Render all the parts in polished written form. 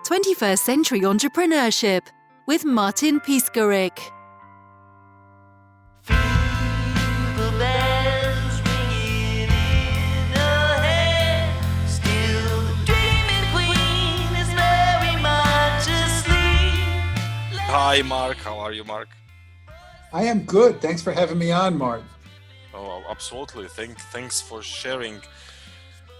21st Century Entrepreneurship with Martin Piskarik. Hi, Mark. How are you, Mark? I am good. Thanks for having me on, Mark. Oh, absolutely. Thanks for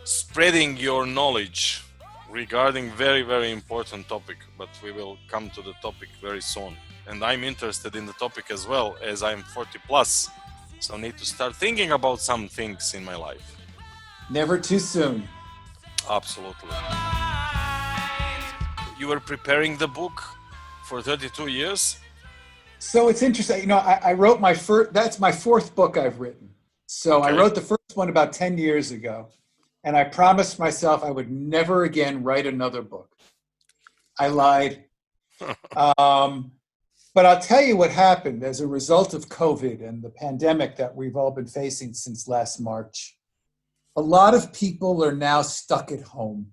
spreading your knowledge regarding very, very important topic, but we will come to the topic very soon. And I'm interested in the topic as well, as I'm 40 plus, so I need to start thinking about some things in my life. Never too soon. Absolutely. You were preparing the book for 32 years? So it's interesting. You know, I wrote my first, that's my fourth book I've written. So Okay. I wrote the first one about 10 years ago, and I promised myself I would never again write another book. I lied. But I'll tell you what happened as a result of COVID and the pandemic that we've all been facing since last March. A lot of people are now stuck at home.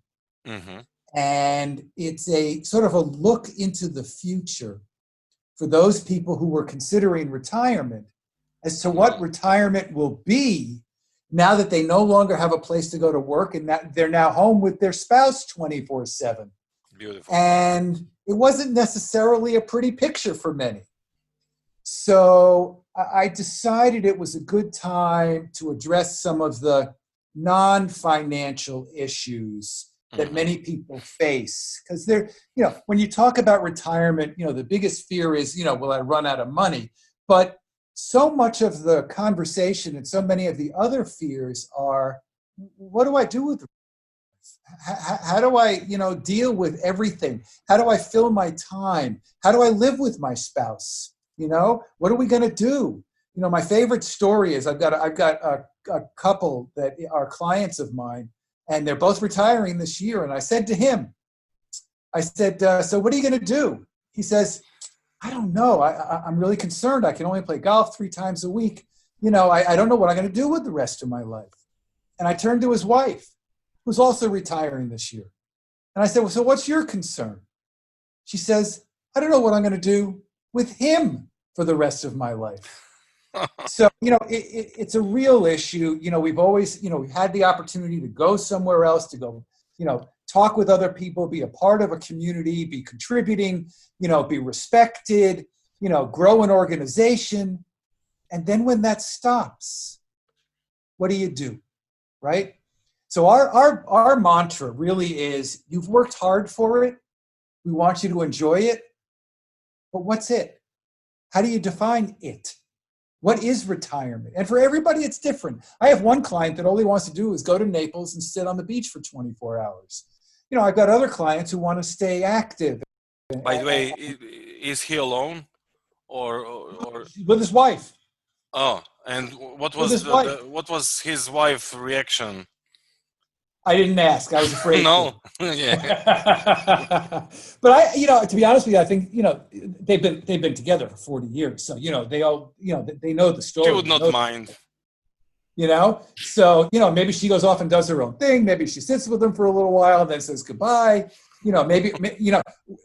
Mm-hmm. And it's a sort of a look into the future for those people who were considering retirement as to what retirement will be now that they no longer have a place to go to work and that they're now home with their spouse 24/7. Beautiful. And it wasn't necessarily a pretty picture for many. So I decided it was a good time to address some of the non-financial issues that many people face. Because they're, you know, when you talk about retirement, you know, the biggest fear is, you know, will I run out of money? But so much of the conversation and so many of the other fears are, what do I do with it? How do I, you know, deal with everything? How do I fill my time? How do I live with my spouse? You know, what are we going to do? You know, my favorite story is I've got a couple that are clients of mine, and they're both retiring this year. And I said to him, so what are you going to do? He says, I don't know. I'm really concerned. I can only play golf 3 times a week. You know, I don't know what I'm going to do with the rest of my life. And I turned to his wife, who's also retiring this year. And I said, well, so what's your concern? She says, I don't know what I'm going to do with him for the rest of my life. So, you know, it's a real issue. You know, we've always, you know, we've had the opportunity to go somewhere else, to go, you know, talk with other people, be a part of a community, be contributing, you know, be respected, you know, grow an organization. And then when that stops, what do? Right? So our mantra really is, you've worked hard for it. We want you to enjoy it. But what's it? How do you define it? What is retirement? And for everybody, it's different. I have one client that all he wants to do is go to Naples and sit on the beach for 24 hours. You know, I've got other clients who want to stay active. By the way, is he alone or with his wife? Oh, and what was his wife's reaction? I didn't ask. I was afraid. No. Yeah. But you know, to be honest with you, I think, you know, they've been together for 40 years. So, you know, they all, you know, they know the story. She would not mind. You know, so, you know, maybe she goes off and does her own thing. Maybe she sits with them for a little while and then says goodbye. You know, maybe, you know,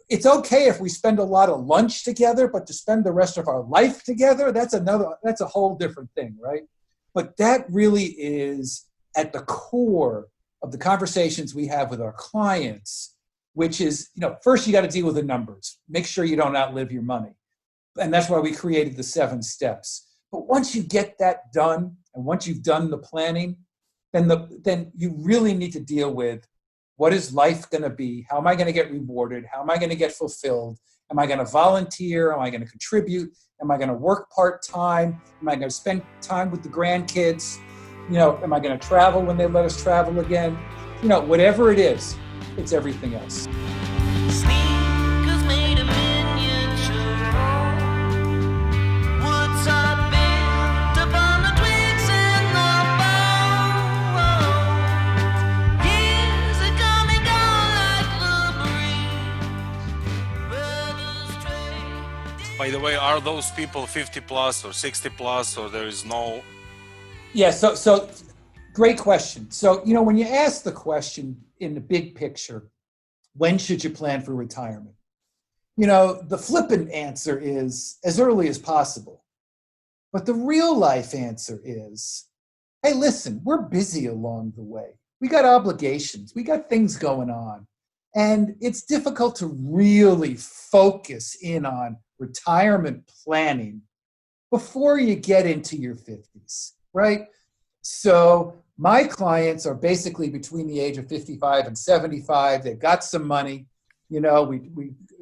it's okay if we spend a lot of lunch together, but to spend the rest of our life together, that's a whole different thing, right? But that really is at the core of the conversations we have with our clients, which is, you know, first you got to deal with the numbers. Make sure you don't outlive your money. And that's why we created the 7 steps. But once you get that done, and once you've done the planning, then you really need to deal with, what is life going to be? How am I going to get rewarded? How am I going to get fulfilled? Am I going to volunteer? Am I going to contribute? Am I going to work part-time? Am I going to spend time with the grandkids? You know, am I going to travel when they let us travel again? You know, whatever it is, it's everything else. By the way, are those people 50 plus or 60 plus, or there is no? Yeah, so great question. So, you know, when you ask the question in the big picture, when should you plan for retirement? You know, the flippant answer is as early as possible. But the real life answer is, hey, listen, we're busy along the way. We got obligations. We got things going on. And it's difficult to really focus in on retirement planning before you get into your 50s, right? So my clients are basically between the age of 55 and 75. They've got some money. You know,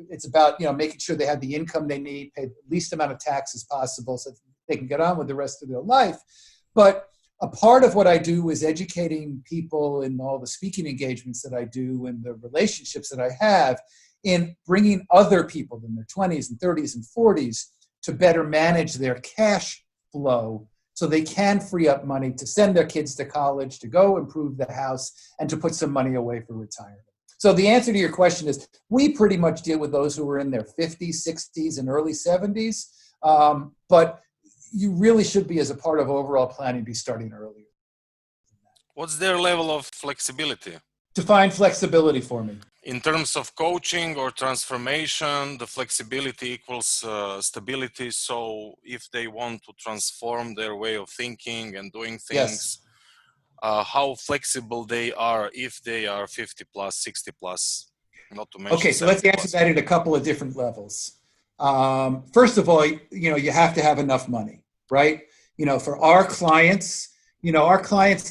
it's about, you know, making sure they have the income they need, pay the least amount of tax as possible so they can get on with the rest of their life. But a part of what I do is educating people in all the speaking engagements that I do and the relationships that I have in bringing other people in their 20s and 30s and 40s to better manage their cash flow so they can free up money to send their kids to college, to go improve the house, and to put some money away for retirement. So the answer to your question is we pretty much deal with those who are in their 50s, 60s, and early 70s. But you really should be, as a part of overall planning, be starting earlier. What's their level of flexibility? Define flexibility for me. In terms of coaching or transformation, the flexibility equals stability. So if they want to transform their way of thinking and doing things, how flexible they are if they are 50 plus, 60 plus, not to mention Okay, so let's answer that at a couple of different levels. First of all, you know, you have to have enough money, right? You know, for our clients,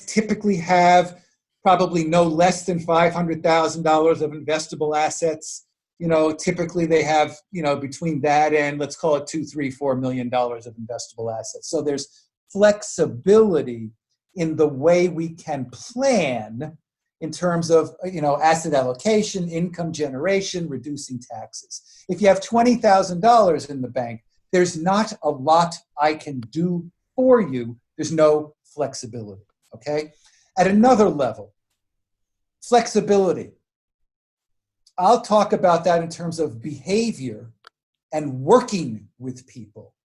typically have probably no less than $500,000 of investable assets. You know, typically they have, you know, between that and let's call it $2, $3, $4 million of investable assets. So there's flexibility in the way we can plan in terms of, you know, asset allocation, income generation, reducing taxes. If you have $20,000 in the bank, there's not a lot I can do for you. There's no flexibility, okay? At another level, flexibility. I'll talk about that in terms of behavior and working with people.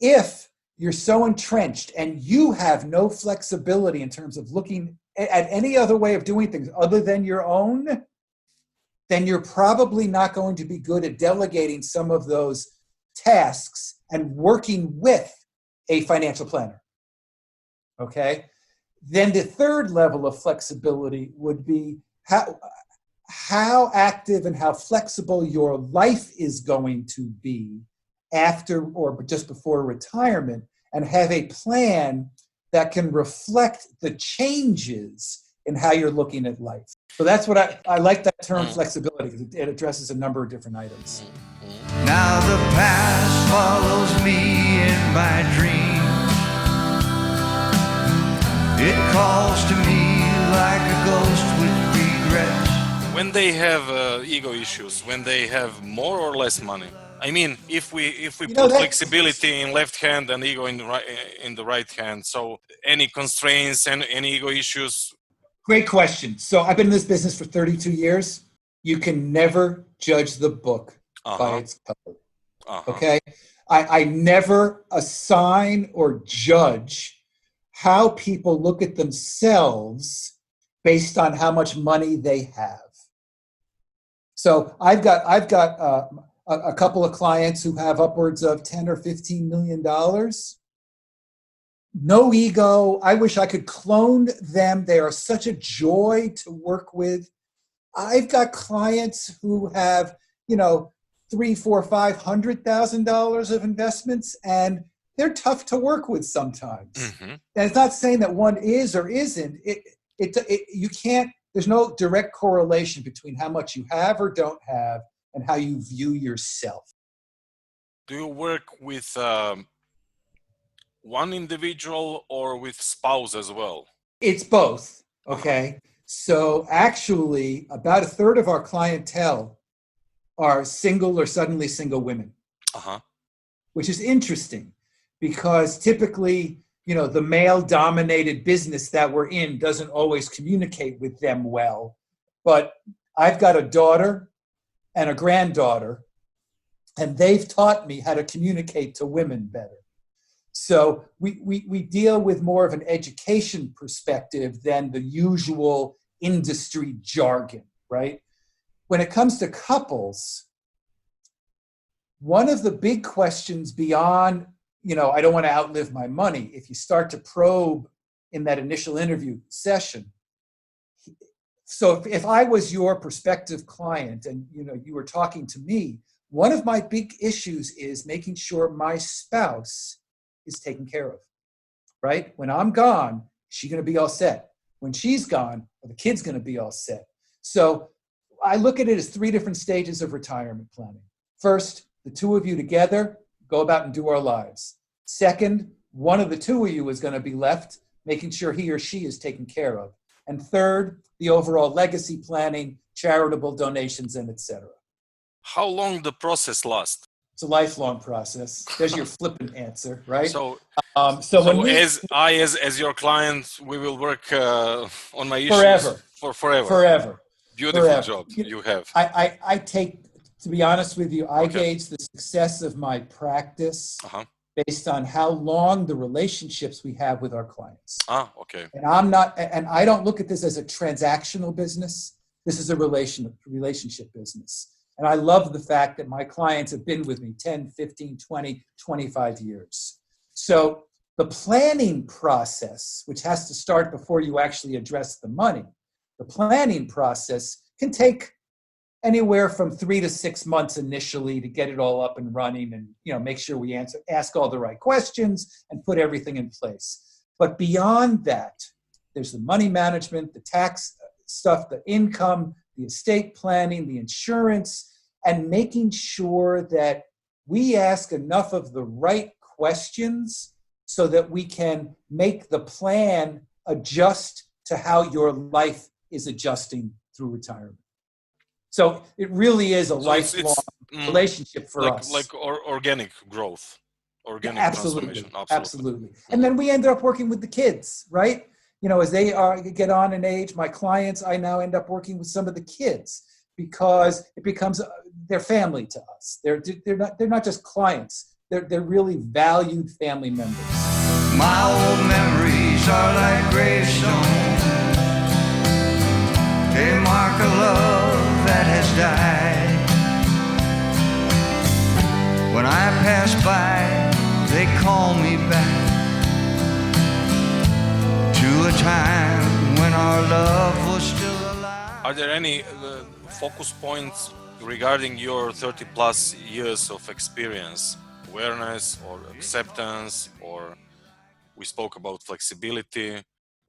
If you're so entrenched and you have no flexibility in terms of looking at any other way of doing things other than your own, then you're probably not going to be good at delegating some of those tasks and working with a financial planner, okay? Then the third level of flexibility would be how active and how flexible your life is going to be after or just before retirement, and have a plan that can reflect the changes in how you're looking at life. So that's what I like that term flexibility, because it addresses a number of different items. Now the past follows me in my dreams. It calls to me like a ghost with regrets. When they have ego issues, when they have more or less money, I mean, if we put flexibility in left hand and ego in the right hand, so any constraints and any ego issues. Great question. So I've been in this business for 32 years. You can never judge the book by its cover. Okay? I never assign or judge how people look at themselves based on how much money they have. So I've got a couple of clients who have upwards of $10 or $15 million. No ego. I wish I could clone them. They are such a joy to work with. I've got clients who have, you know, $300,000, $400,000, $500,000 of investments, and they're tough to work with sometimes. And it's not saying that one is or isn't. You can't. There's no direct correlation between how much you have or don't have and how you view yourself. Do you work with one individual or with spouse as well? It's both, okay? So actually, about a third of our clientele are single or suddenly single women, which is interesting because typically, you know, the male-dominated business that we're in doesn't always communicate with them well. But I've got a daughter and a granddaughter, and they've taught me how to communicate to women better. So we deal with more of an education perspective than the usual industry jargon, right? when it comes to couples, one of the big questions beyond, I don't want to outlive my money, if you start to probe in that initial interview session. So if I was your prospective client and you were talking to me, one of my big issues is making sure my spouse is taken care of, right? When I'm gone, is she going to be all set? When she's gone, are the kids going to be all set? So I look at it as 3 different stages of retirement planning. First, the 2 of you together go about and do our lives. Second, one of the 2 of you is going to be left, making sure he or she is taken care of. And third, the overall legacy planning, charitable donations, and etc. How long the process lasts? It's a lifelong process. There's your flippant answer, right? So when we, as your client, we will work on my issues forever. Beautiful Forever. job you have. I take, to be honest with you, I gauge the success of my practice based on how long the relationships we have with our clients. Okay. And I don't look at this as a transactional business. This is a relationship business. And I love the fact that my clients have been with me 10, 15, 20, 25 years. So the planning process, which has to start before you actually address the money, the planning process can take anywhere from 3 to 6 months initially to get it all up and running and make sure we ask all the right questions and put everything in place. But beyond that, there's the money management, the tax stuff, the income, the estate planning, the insurance, and making sure that we ask enough of the right questions so that we can make the plan adjust to how your life is adjusting through retirement. So it really is a lifelong relationship for us. Like organic growth, organic transformation. Absolutely. And then we ended up working with the kids, right? As they get on in age, my clients, I now end up working with some of the kids because it becomes their family to us. They're not just clients. They're really valued family members. My old memories are like gravestones. They mark a love that has died. When I pass by, they call me back to a time when our love was still alive. Are there any focus points regarding your 30 plus years of experience? Awareness or acceptance, or we spoke about flexibility?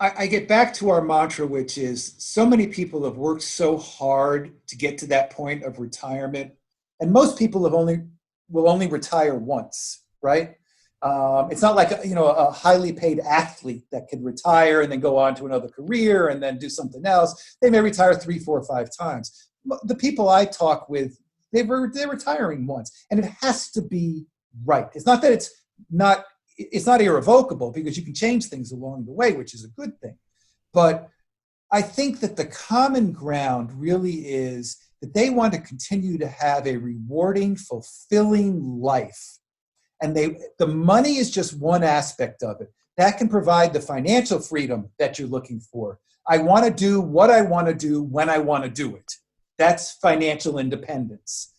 I get back to our mantra, which is so many people have worked so hard to get to that point of retirement. And most people will only retire once, right? It's not like a highly paid athlete that can retire and then go on to another career and then do something else. They may retire 3, 4, 5 times. The people I talk with, they're retiring once, and it has to be right. It's not that it's not irrevocable, because you can change things along the way, which is a good thing. But I think that the common ground really is that they want to continue to have a rewarding, fulfilling life. And the money is just one aspect of it. That can provide the financial freedom that you're looking for. I want to do what I want to do when I want to do it. That's financial independence.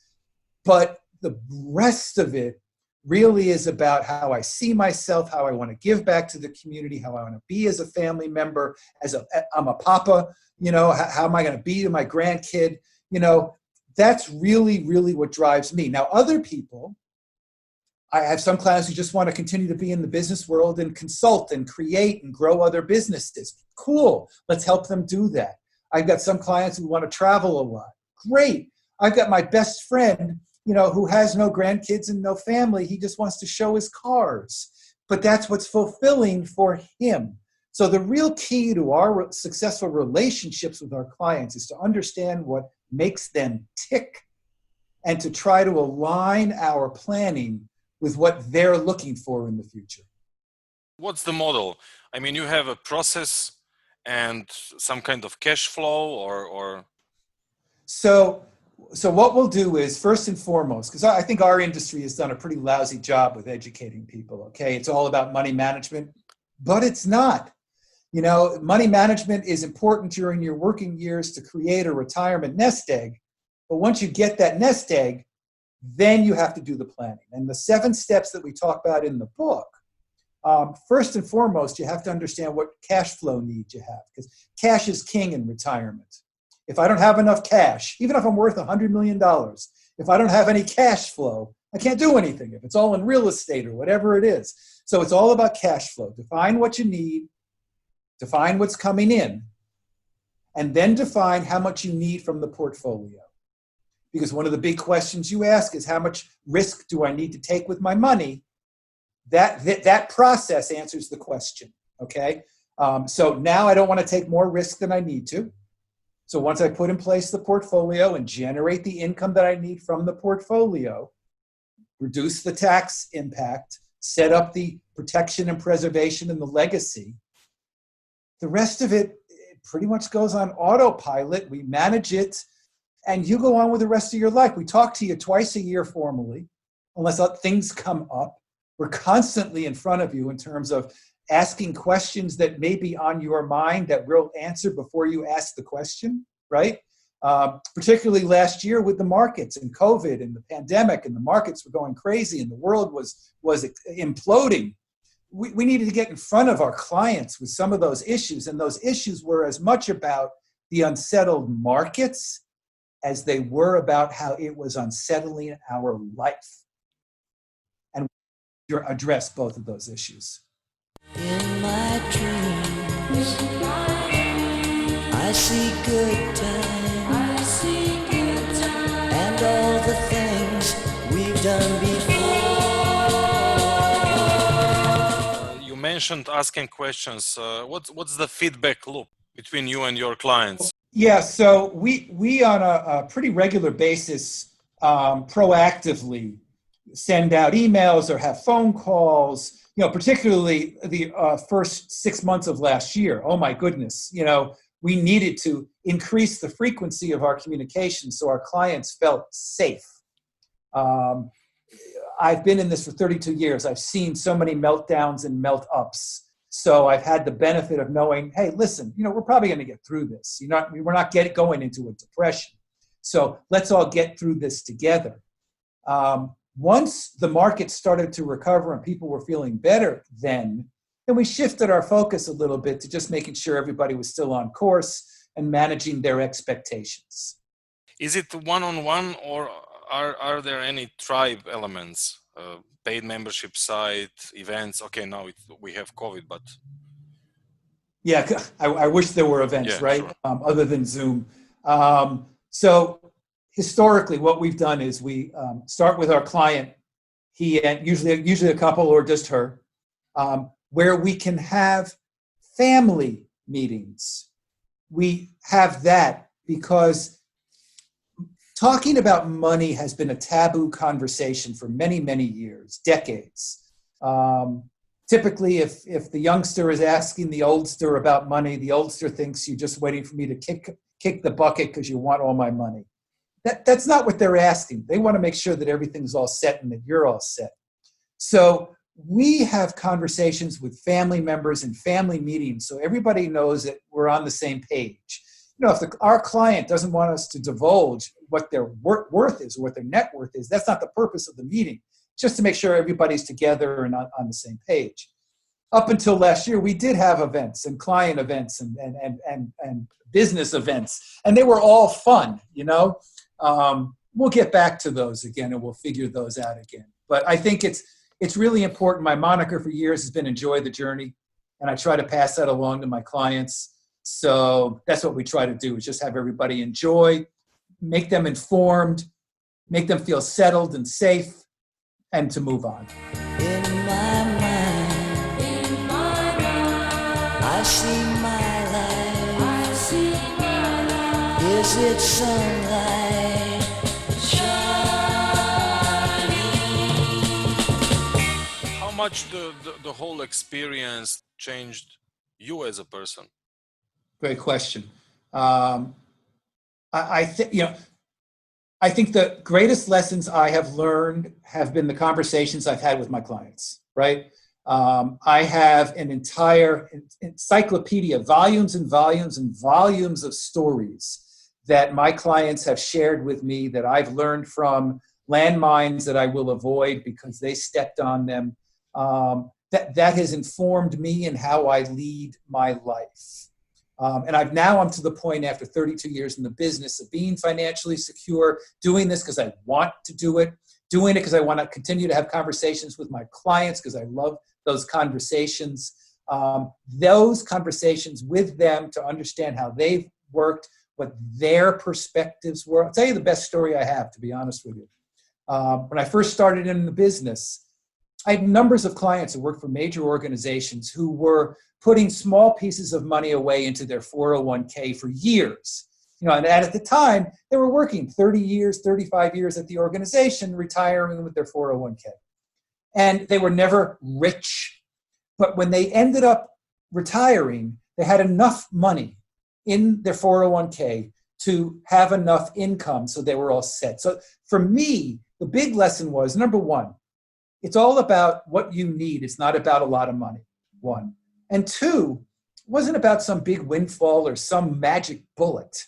But the rest of it really is about how I see myself, how I want to give back to the community, how I want to be as a family member, I'm a papa, how am I going to be to my grandkid? That's really, really what drives me. Now, other people, I have some clients who just want to continue to be in the business world and consult and create and grow other businesses. Cool. Let's help them do that. I've got some clients who want to travel a lot. Great. I've got my best friend, who has no grandkids and no family. He just wants to show his cars. But that's what's fulfilling for him. So the real key to our successful relationships with our clients is to understand what makes them tick and to try to align our planning with what they're looking for in the future. What's the model? I mean, you have a process and some kind of cash flow or... So what we'll do is, first and foremost, because I think our industry has done a pretty lousy job with educating people, okay? It's all about money management, but it's not. Money management is important during your working years to create a retirement nest egg, But once you get that nest egg, then you have to do the planning. And the 7 steps that we talk about in the book, first and foremost, you have to understand what cash flow needs you have, because cash is king in retirement. If I don't have enough cash, even if I'm worth $100 million, if I don't have any cash flow, I can't do anything. If it's all in real estate or whatever it is. So it's all about cash flow. Define what you need, define what's coming in, and then define how much you need from the portfolio. Because one of the big questions you ask is, how much risk do I need to take with my money? That process answers the question, okay? So now I don't want to take more risk than I need to. So once I put in place the portfolio and generate the income that I need from the portfolio, reduce the tax impact, set up the protection and preservation and the legacy, the rest of it pretty much goes on autopilot. We manage it, and you go on with the rest of your life. We talk to you twice a year formally, unless things come up. We're constantly in front of you in terms of asking questions that may be on your mind that we'll answer before you ask the question, right? Particularly last year with the markets and COVID and the pandemic, and the markets were going crazy and the world was imploding. We needed to get in front of our clients with some of those issues, and those issues were as much about the unsettled markets as they were about how it was unsettling our life. And we address both of those issues. In my dreams, I see good times, and all the things we've done before. You mentioned asking questions. What's the feedback loop between you and your clients? Yeah, so we on a pretty regular basis proactively send out emails or have phone calls. You know, particularly the first 6 months of last year. Oh my goodness, you know, we needed to increase the frequency of our communication so our clients felt safe. I've been in this for 32 years. I've seen so many meltdowns and melt-ups. So I've had the benefit of knowing, hey, listen, you know, we're probably going to get through this. We're not going into a depression. So let's all get through this together. Once the market started to recover and people were feeling better, then we shifted our focus a little bit to just making sure everybody was still on course and managing their expectations. Is it one-on-one, or are there any tribe elements? Paid membership site, events? Okay, now we have COVID, but... Yeah, I wish there were events, yeah, right? Sure. Other than Zoom. So historically, what we've done is we start with our client, he and usually a couple or just her, where we can have family meetings. We have that because talking about money has been a taboo conversation for many, many years, decades. Typically, if the youngster is asking the oldster about money, the oldster thinks you're just waiting for me to kick the bucket because you want all my money. That's not what they're asking. They want to make sure that everything's all set and that you're all set. So we have conversations with family members and family meetings so everybody knows that we're on the same page. You know, if our client doesn't want us to divulge what their worth is or what their net worth is, that's not the purpose of the meeting. It's just to make sure everybody's together and on the same page. Up until last year, we did have events and client events and business events, and they were all fun, you know. We'll get back to those again and we'll figure those out again. But I think it's really important. My moniker for years has been enjoy the journey, and I try to pass that along to my clients. So that's what we try to do, is just have everybody enjoy, make them informed, make them feel settled and safe, and to move on. In my mind, I see my life. Is it sunlight shining? How much the whole experience changed you as a person? Great question. I think the greatest lessons I have learned have been the conversations I've had with my clients, right? I have an entire encyclopedia, volumes and volumes and volumes of stories that my clients have shared with me, that I've learned from, landmines that I will avoid because they stepped on them. That has informed me in how I lead my life. And I'm to the point after 32 years in the business of being financially secure, doing this because I want to do it, doing it because I want to continue to have conversations with my clients because I love those conversations. Those conversations with them to understand how they've worked, what their perspectives were. I'll tell you the best story I have, to be honest with you. When I first started in the business, I had numbers of clients who worked for major organizations who were putting small pieces of money away into their 401k for years. And at the time, they were working 30 years, 35 years at the organization, retiring with their 401k. And they were never rich. But when they ended up retiring, they had enough money in their 401k to have enough income so they were all set. So for me, the big lesson was, number one, it's all about what you need. It's not about a lot of money, one. And two, it wasn't about some big windfall or some magic bullet.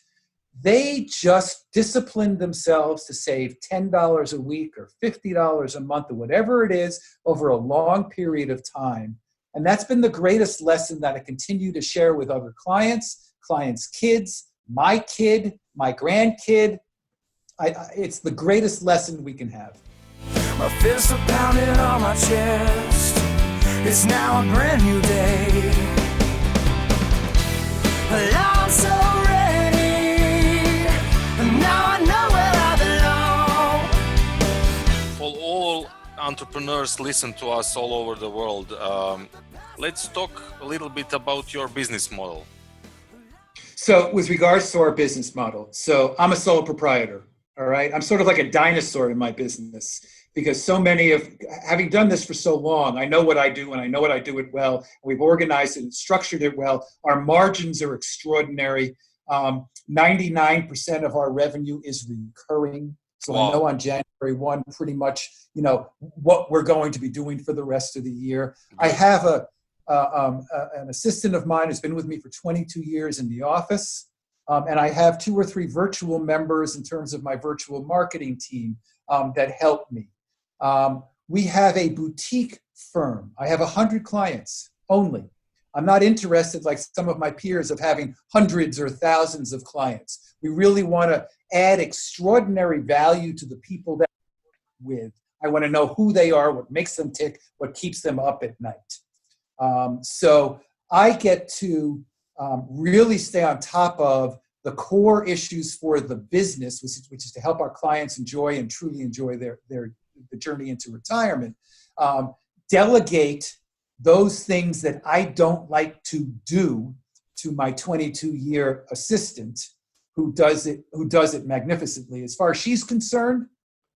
They just disciplined themselves to save $10 a week or $50 a month or whatever it is over a long period of time. And that's been the greatest lesson that I continue to share with other clients' kids, my kid, my grandkid. It's the greatest lesson we can have. My fists are pounding on my chest. It's now a brand new day. I'm so ready. Now I know where I belong. For all entrepreneurs listen to us all over the world, let's talk a little bit about your business model. So with regards to our business model, so I'm a sole proprietor, all right? I'm sort of like a dinosaur in my business because so many of, having done this for so long, I know what I do and I know what I do it well. We've organized it and structured it well. Our margins are extraordinary. 99% of our revenue is recurring. So wow. I know on January 1, pretty much, what we're going to be doing for the rest of the year. I have an assistant of mine who's been with me for 22 years in the office. And I have 2 or 3 virtual members in terms of my virtual marketing team that help me. We have a boutique firm. I have 100 clients only. I'm not interested, like some of my peers, of having hundreds or thousands of clients. We really want to add extraordinary value to the people that we're with. I want to know who they are, what makes them tick, what keeps them up at night. So I get to really stay on top of the core issues for the business, which is to help our clients enjoy and truly enjoy the journey into retirement. Delegate those things that I don't like to do to my 22-year assistant who does it magnificently. As far as she's concerned,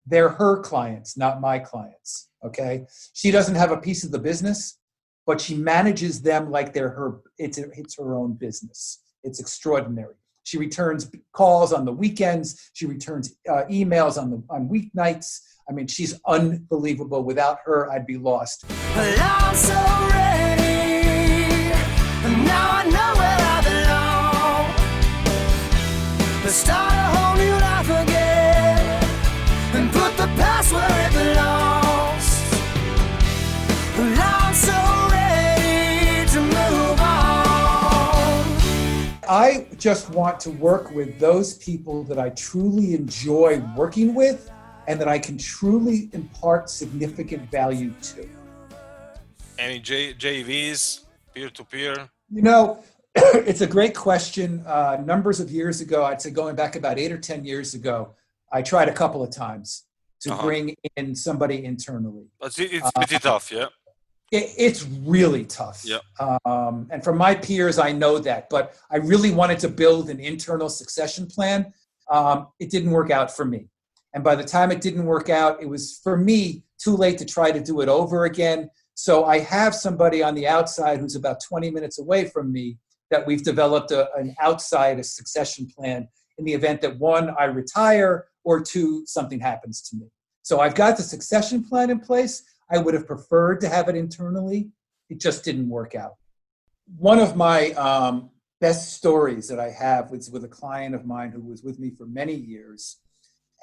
they're her clients, not my clients, okay? She doesn't have a piece of the business, but she manages them like it's her own business. It's extraordinary. She returns calls on the weekends. She returns emails on weeknights. I mean, she's unbelievable. Without her, I'd be lost. Well, I'm so ready. Now I know where I belong. Let's start a whole new life again and put the past where it belongs. Well, I'm so ready to move on. I just want to work with those people that I truly enjoy working with and that I can truly impart significant value to. Any JVs, peer-to-peer? It's a great question. Numbers of years ago, I'd say going back about 8 or 10 years ago, I tried a couple of times to bring in somebody internally. But it's pretty tough, yeah? It's really tough. Yeah. And from my peers, I know that. But I really wanted to build an internal succession plan. It didn't work out for me. And by the time it didn't work out, it was, for me, too late to try to do it over again. So I have somebody on the outside who's about 20 minutes away from me that we've developed a succession plan in the event that 1, I retire, or 2, something happens to me. So I've got the succession plan in place. I would have preferred to have it internally. It just didn't work out. One of my best stories that I have was with a client of mine who was with me for many years.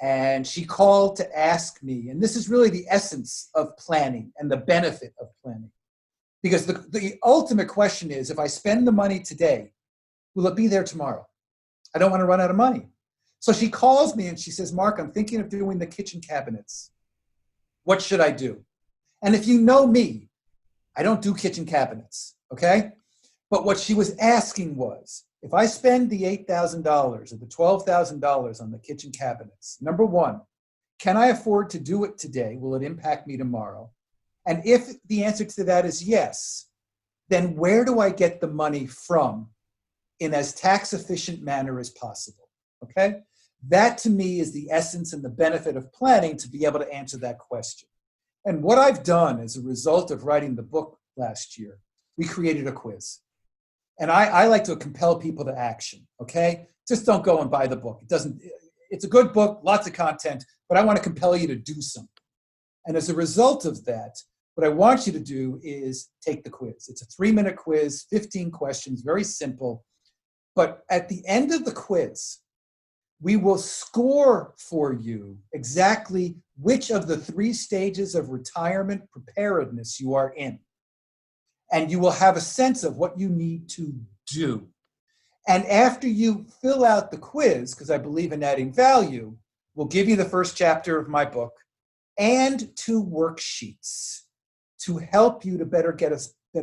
And she called to ask me, and this is really the essence of planning and the benefit of planning. Because the ultimate question is, if I spend the money today, will it be there tomorrow? I don't want to run out of money. So she calls me and she says, Mark, I'm thinking of doing the kitchen cabinets. What should I do? And if you know me, I don't do kitchen cabinets, okay? But what she was asking was, if I spend the $8,000 or the $12,000 on the kitchen cabinets, number one, can I afford to do it today? Will it impact me tomorrow? And if the answer to that is yes, then where do I get the money from in as tax efficient manner as possible? Okay? That to me is the essence and the benefit of planning, to be able to answer that question. And what I've done as a result of writing the book last year, we created a quiz. And I like to compel people to action, okay? Just don't go and buy the book. It's a good book, lots of content, but I want to compel you to do something. And as a result of that, what I want you to do is take the quiz. It's a 3-minute quiz, 15 questions, very simple. But at the end of the quiz, we will score for you exactly which of the 3 stages of retirement preparedness you are in. And you will have a sense of what you need to do. And after you fill out the quiz, because I believe in adding value, we'll give you the first chapter of my book and 2 worksheets to help you to get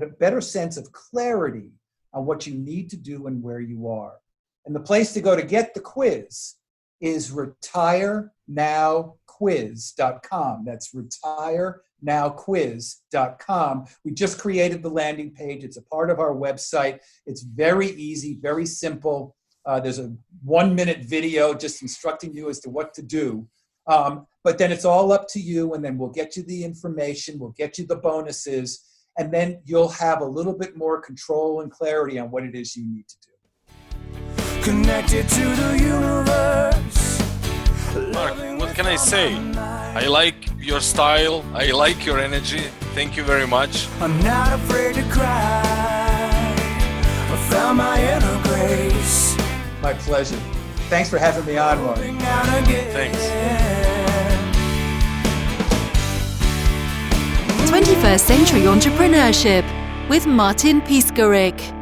a better sense of clarity on what you need to do and where you are. And the place to go to get the quiz is retirenowquiz.com. That's retirenowquiz.com. We just created the landing page. It's a part of our website. It's very easy, very simple. There's a 1-minute video just instructing you as to what to do. But then it's all up to you, and then we'll get you the information, we'll get you the bonuses, and then you'll have a little bit more control and clarity on what it is you need to do. Connected to the universe. Mark, what can I say? I like your style. I like your energy. Thank you very much. I'm not afraid to cry. I found my inner grace. My pleasure. Thanks for having me on, Mark. Thanks. 21st Century Entrepreneurship with Martin Piskarik.